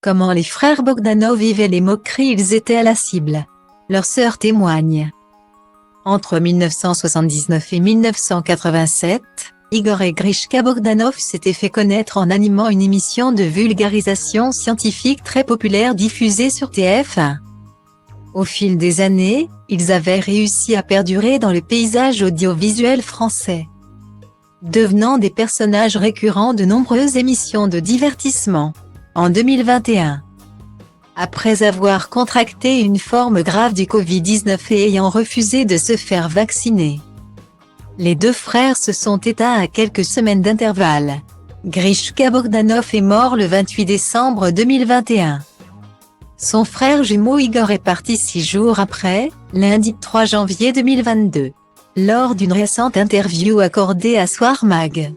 Comment les frères Bogdanov vivaient les moqueries, ils étaient à la cible. Leur sœur témoigne. Entre 1979 et 1987, Igor et Grishka Bogdanov s'étaient fait connaître en animant une émission de vulgarisation scientifique très populaire diffusée sur TF1. Au fil des années, ils avaient réussi à perdurer dans le paysage audiovisuel français, devenant des personnages récurrents de nombreuses émissions de divertissement. En 2021, après avoir contracté une forme grave du Covid-19 et ayant refusé de se faire vacciner, les deux frères se sont éteints à quelques semaines d'intervalle. Grishka Bogdanov est mort le 28 décembre 2021. Son frère jumeau Igor est parti 6 jours après, lundi 3 janvier 2022, lors d'une récente interview accordée à Soir Mag.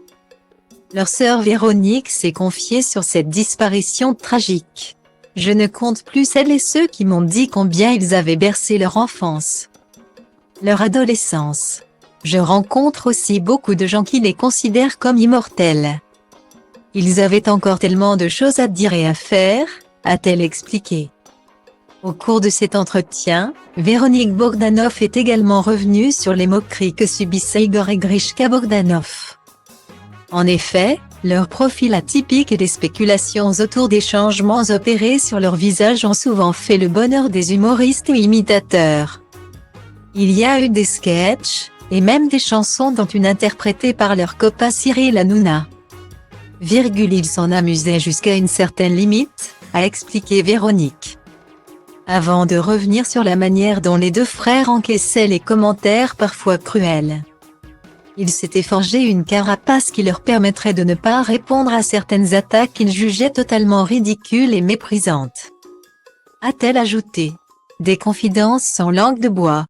Leur sœur Véronique s'est confiée sur cette disparition tragique. « Je ne compte plus celles et ceux qui m'ont dit combien ils avaient bercé leur enfance, leur adolescence. Je rencontre aussi beaucoup de gens qui les considèrent comme immortels. Ils avaient encore tellement de choses à dire et à faire », a-t-elle expliqué. Au cours de cet entretien, Véronique Bogdanov est également revenue sur les moqueries que subissaient Igor et Grishka Bogdanov. En effet, leur profil atypique et les spéculations autour des changements opérés sur leur visage ont souvent fait le bonheur des humoristes et imitateurs. Il y a eu des sketchs, et même des chansons dont une interprétée par leur copain Cyril Hanouna. Ils s'en amusaient jusqu'à une certaine limite, a expliqué Véronique. Avant de revenir sur la manière dont les deux frères encaissaient les commentaires parfois cruels. Ils s'étaient forgé une carapace qui leur permettrait de ne pas répondre à certaines attaques qu'ils jugeaient totalement ridicules et méprisantes. A-t-elle ajouté. Des confidences sans langue de bois.